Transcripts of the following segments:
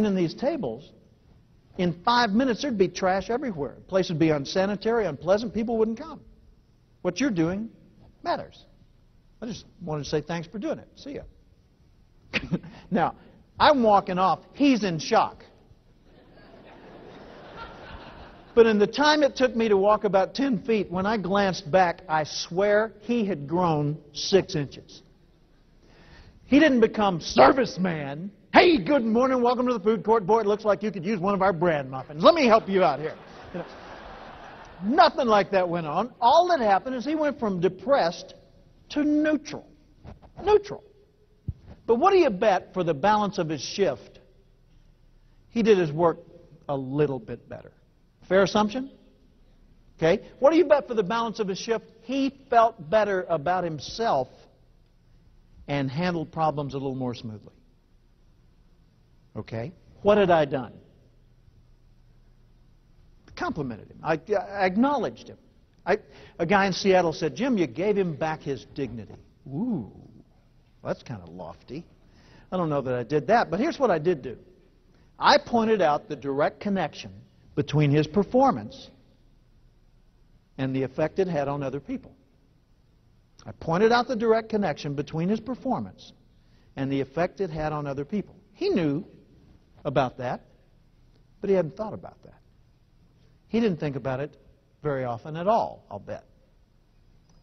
in these tables, in 5 minutes there'd be trash everywhere. The place would be unsanitary, unpleasant. People wouldn't come. What you're doing matters. I just wanted to say thanks for doing it. See ya. Now, I'm walking off. He's in shock. But in the time it took me to walk about 10 feet, when I glanced back, I swear he had grown 6 inches. He didn't become serviceman. Hey, good morning, welcome to the food court. Boy, it looks like you could use one of our bran muffins. Let me help you out here. You know, nothing like that went on. All that happened is he went from depressed to neutral. Neutral. But what do you bet for the balance of his shift? He did his work a little bit better. Fair assumption? Okay. What do you bet for the balance of his shift? He felt better about himself and handled problems a little more smoothly. Okay. What had I done? Complimented him. I acknowledged him. A guy in Seattle said, Jim, you gave him back his dignity. Ooh, that's kind of lofty. I don't know that I did that, but here's what I did do. I pointed out the direct connection between his performance and the effect it had on other people. I pointed out the direct connection between his performance and the effect it had on other people. He knew about that, but he hadn't thought about that. He didn't think about it very often at all, I'll bet.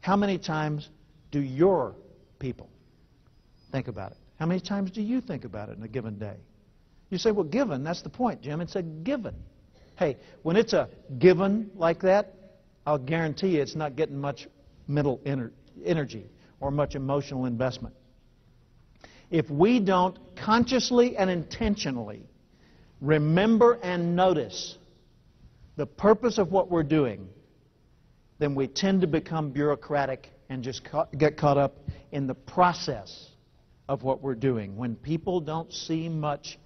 How many times do your people think about it? How many times do you think about it in a given day? You say, well, given, that's the point, Jim. It's a given. Hey, when it's a given like that, I'll guarantee you it's not getting much mental energy or much emotional investment. If we don't consciously and intentionally remember and notice the purpose of what we're doing, then we tend to become bureaucratic and just get caught up in the process of what we're doing. When people don't see much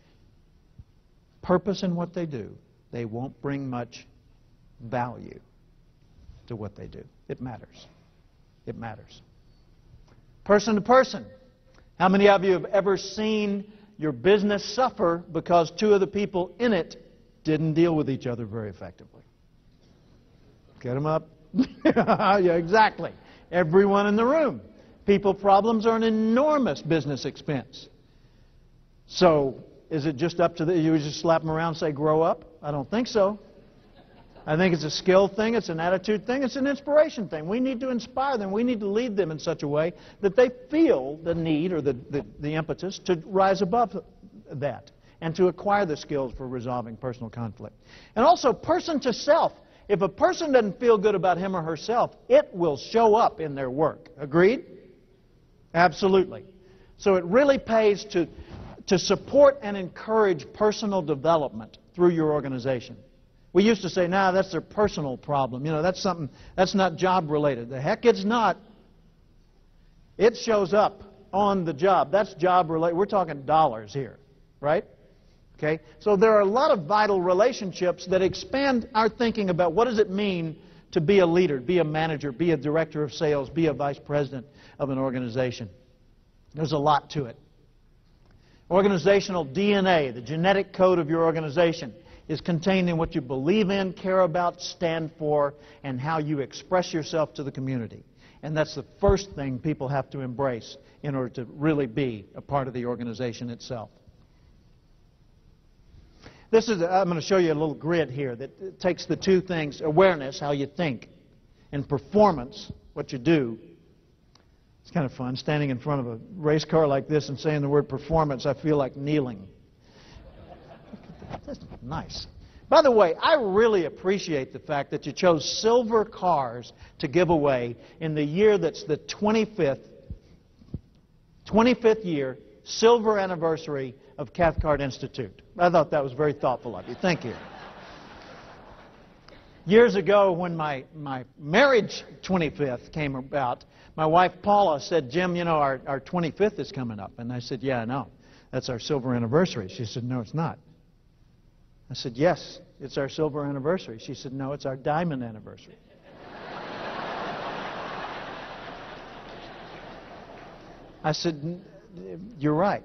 purpose in what they do, they won't bring much value to what they do. It matters. It matters. Person to person. How many of you have ever seen your business suffer because two of the people in it didn't deal with each other very effectively? Get them up. Yeah, exactly. Everyone in the room. People problems are an enormous business expense. So, is it just up to you just slap them around and say, grow up? I don't think so. I think it's a skill thing, it's an attitude thing, it's an inspiration thing. We need to inspire them. We need to lead them in such a way that they feel the need or the impetus to rise above that and to acquire the skills for resolving personal conflict. And also, person to self. If a person doesn't feel good about him or herself, it will show up in their work. Agreed? Absolutely. So it really pays to support and encourage personal development through your organization. We used to say, nah, that's their personal problem. You know, that's something, that's not job related. The heck it's not. It shows up on the job. That's job related. We're talking dollars here, right? Okay? So there are a lot of vital relationships that expand our thinking about what does it mean to be a leader, be a manager, be a director of sales, be a vice president of an organization. There's a lot to it. Organizational DNA, the genetic code of your organization, is contained in what you believe in, care about, stand for, and how you express yourself to the community. And that's the first thing people have to embrace in order to really be a part of the organization itself. I'm going to show you a little grid here that takes the two things, awareness, how you think, and performance, what you do. It's kind of fun, standing in front of a race car like this and saying the word performance, I feel like kneeling. That's nice. By the way, I really appreciate the fact that you chose silver cars to give away in the year that's the 25th year, silver anniversary of Cathcart Institute. I thought that was very thoughtful of you. Thank you. Years ago, when my marriage 25th came about, my wife Paula said, Jim, you know, our 25th is coming up. And I said, yeah, I know. That's our silver anniversary. She said, no, it's not. I said, yes, it's our silver anniversary. She said, no, it's our diamond anniversary. I said, you're right.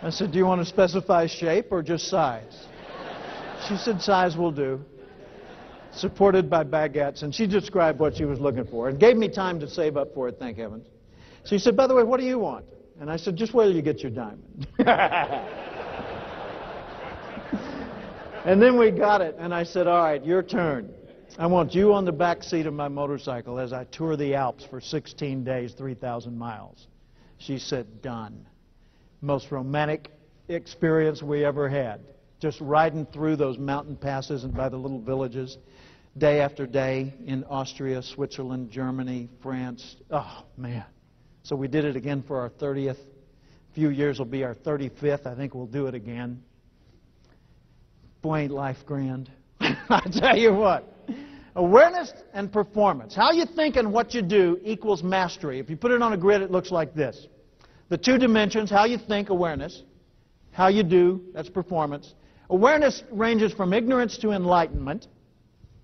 I said, do you want to specify shape or just size? She said, size will do. Supported by baguettes. And she described what she was looking for and gave me time to save up for it, thank heavens. She said, by the way, what do you want? And I said, just wait till you get your diamond. And then we got it, and I said, all right, your turn. I want you on the back seat of my motorcycle as I tour the Alps for 16 days, 3,000 miles. She said, done. Most romantic experience we ever had. Just riding through those mountain passes and by the little villages, day after day in Austria, Switzerland, Germany, France. Oh, man. So we did it again for our 30th. A few years will be our 35th. I think we'll do it again. Boy, ain't life grand. I tell you what. Awareness and performance. How you think and what you do equals mastery. If you put it on a grid, it looks like this. The two dimensions, how you think, awareness. How you do, that's performance. Awareness ranges from ignorance to enlightenment.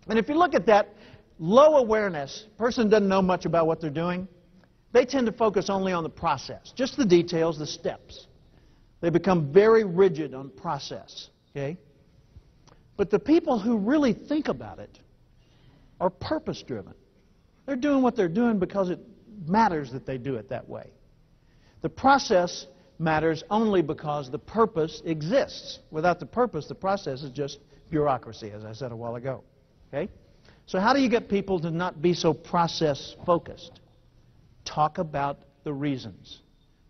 And if you look at that, low awareness, person doesn't know much about what they're doing. They tend to focus only on the process, just the details, the steps. They become very rigid on process, okay? But the people who really think about it are purpose-driven. They're doing what they're doing because it matters that they do it that way. The process matters only because the purpose exists. Without the purpose, the process is just bureaucracy, as I said a while ago. Okay? So how do you get people to not be so process-focused? Talk about the reasons.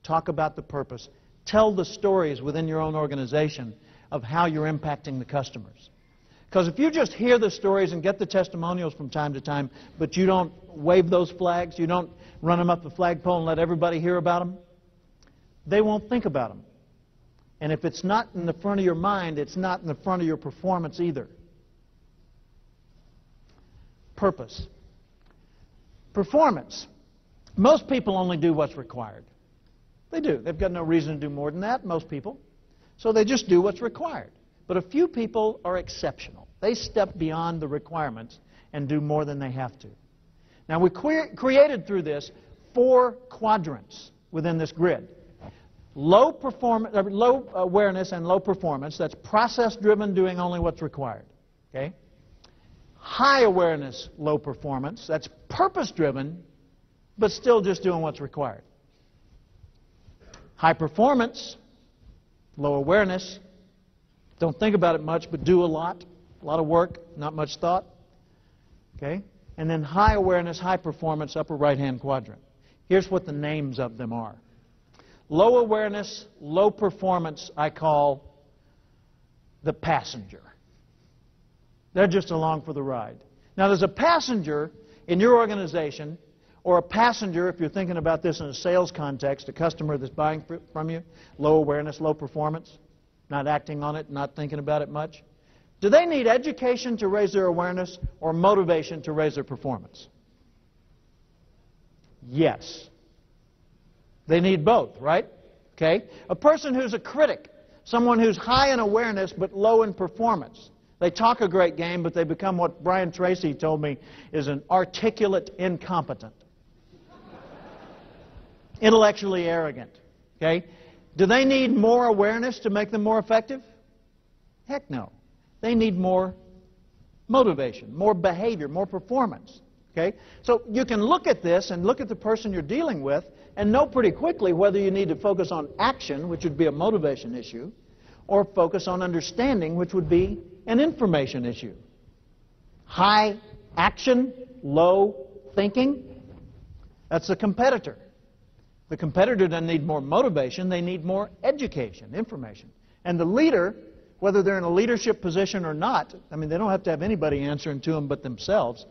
Talk about the purpose. Tell the stories within your own organization of how you're impacting the customers. Because if you just hear the stories and get the testimonials from time to time, but you don't wave those flags, you don't run them up the flagpole and let everybody hear about them, they won't think about them. And if it's not in the front of your mind, it's not in the front of your performance either. Purpose. Performance. Most people only do what's required. They do. They've got no reason to do more than that, most people. So they just do what's required. But a few people are exceptional. They step beyond the requirements and do more than they have to. Now, we created through this 4 quadrants within this grid. Low awareness and low performance, that's process-driven, doing only what's required. Okay? High awareness, low performance, that's purpose-driven, but still just doing what's required. High performance, low awareness, don't think about it much, but do a lot of work, not much thought. Okay? And then high awareness, high performance, upper right-hand quadrant. Here's what the names of them are. Low awareness, low performance, I call the passenger. They're just along for the ride. Now, there's a passenger in your organization, or a passenger, if you're thinking about this in a sales context, a customer that's buying from you, low awareness, low performance, not acting on it, not thinking about it much. Do they need education to raise their awareness or motivation to raise their performance? Yes. They need both, right? Okay? A person who's a critic, someone who's high in awareness but low in performance. They talk a great game, but they become what Brian Tracy told me is an articulate incompetent. Intellectually arrogant. Okay? Do they need more awareness to make them more effective? Heck no. They need more motivation, more behavior, more performance. Okay? So you can look at this and look at the person you're dealing with and know pretty quickly whether you need to focus on action, which would be a motivation issue, or focus on understanding, which would be an information issue. High action, low thinking, that's the competitor. The competitor doesn't need more motivation, they need more education, information. And the leader, whether they're in a leadership position or not, I mean, they don't have to have anybody answering to them but themselves.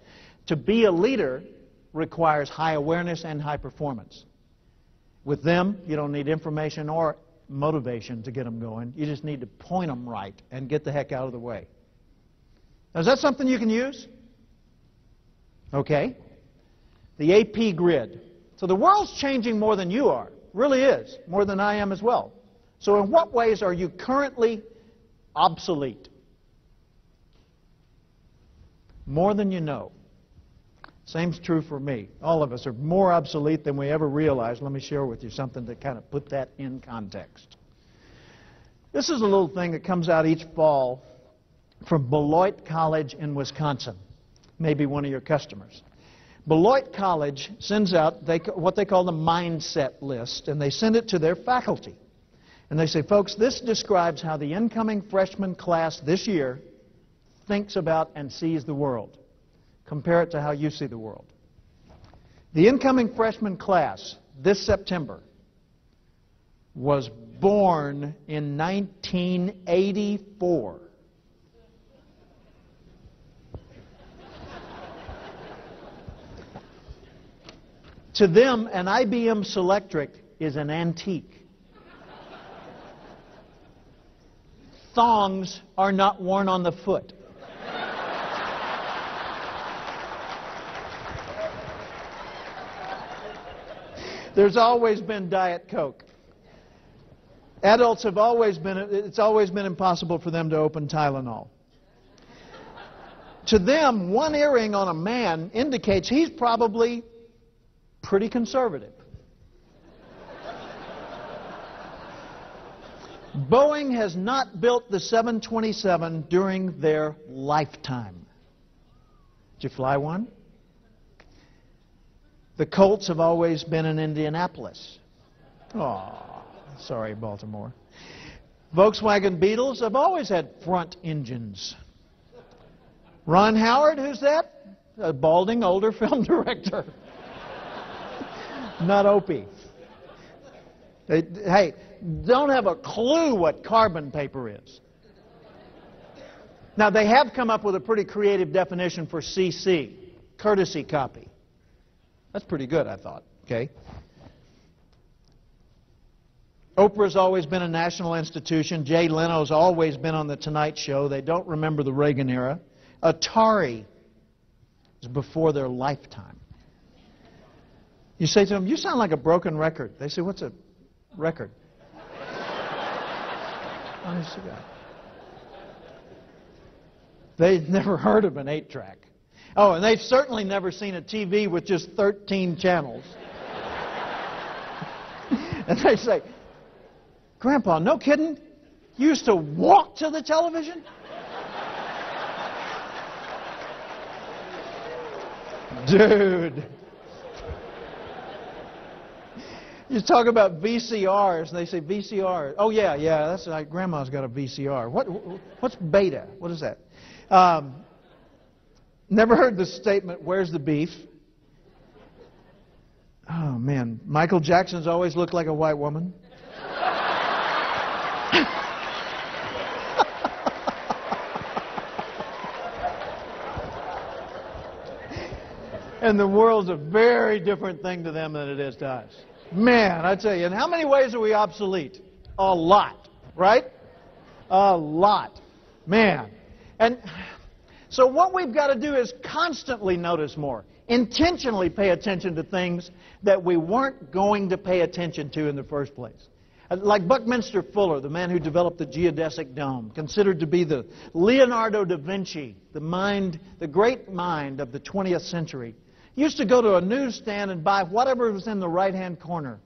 To be a leader requires high awareness and high performance. With them, you don't need information or motivation to get them going. You just need to point them right and get the heck out of the way. Now, is that something you can use? Okay. The AP grid. So the world's changing more than you are. Really is. More than I am as well. So in what ways are you currently obsolete? More than you know. Same's true for me. All of us are more obsolete than we ever realized. Let me share with you something to kind of put that in context. This is a little thing that comes out each fall from Beloit College in Wisconsin, maybe one of your customers. Beloit College sends out what they call the mindset list, and they send it to their faculty. And they say, folks, this describes how the incoming freshman class this year thinks about and sees the world. Compare it to how you see the world. The incoming freshman class this September was born in 1984. To them, an IBM Selectric is an antique. Thongs are not worn on the foot. There's always been Diet Coke. Adults have it's always been impossible for them to open Tylenol. To them, one earring on a man indicates he's probably pretty conservative. Boeing has not built the 727 during their lifetime. Did you fly one? The Colts have always been in Indianapolis. Oh, sorry, Baltimore. Volkswagen Beetles have always had front engines. Ron Howard, who's that? A balding older film director. Not Opie. Hey, don't have a clue what carbon paper is. Now, they have come up with a pretty creative definition for CC, courtesy copy. That's pretty good, I thought. Okay. Oprah's always been a national institution. Jay Leno's always been on The Tonight Show. They don't remember the Reagan era. Atari is before their lifetime. You say to them, you sound like a broken record. They say, what's a record? Honest to God. They've never heard of an 8-track. Oh, and they've certainly never seen a TV with just 13 channels. And they say, Grandpa, no kidding? You used to walk to the television? Dude. You talk about VCRs, and they say VCR. Oh, yeah, that's like Grandma's got a VCR. What's beta? What is that? Never heard the statement, where's the beef? Oh, man. Michael Jackson's always looked like a white woman. And the world's a very different thing to them than it is to us. Man, I tell you, in how many ways are we obsolete? A lot, right? A lot. Man. And so what we've got to do is constantly notice more. Intentionally pay attention to things that we weren't going to pay attention to in the first place. Like Buckminster Fuller, the man who developed the geodesic dome, considered to be the Leonardo da Vinci, the great mind of the 20th century, used to go to a newsstand and buy whatever was in the right-hand corner,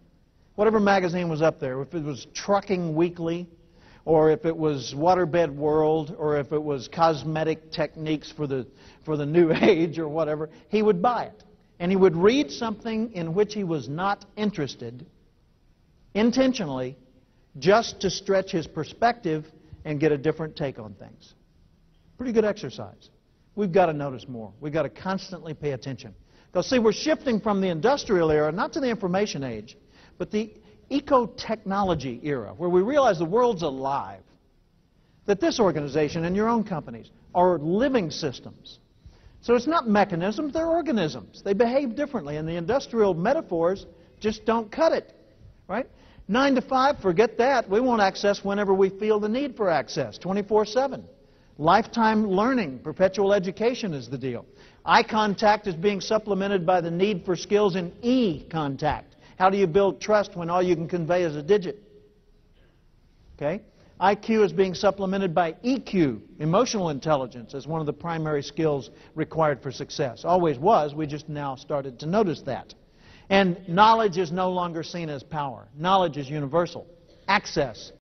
whatever magazine was up there. If it was Trucking Weekly, or if it was Waterbed World, or if it was Cosmetic Techniques for the New Age or whatever, he would buy it. And he would read something in which he was not interested, intentionally, just to stretch his perspective and get a different take on things. Pretty good exercise. We've got to notice more. We've got to constantly pay attention. Because, see, we're shifting from the industrial era, not to the information age, but the eco-technology era, where we realize the world's alive. That this organization and your own companies are living systems. So it's not mechanisms, they're organisms. They behave differently, and the industrial metaphors just don't cut it. Right? 9 to 5, forget that. We want access whenever we feel the need for access, 24/7. Lifetime learning, perpetual education is the deal. Eye contact is being supplemented by the need for skills in e-contact. How do you build trust when all you can convey is a digit? Okay? IQ is being supplemented by EQ, emotional intelligence, as one of the primary skills required for success. Always was, we just now started to notice that. And knowledge is no longer seen as power. Knowledge is universal. Access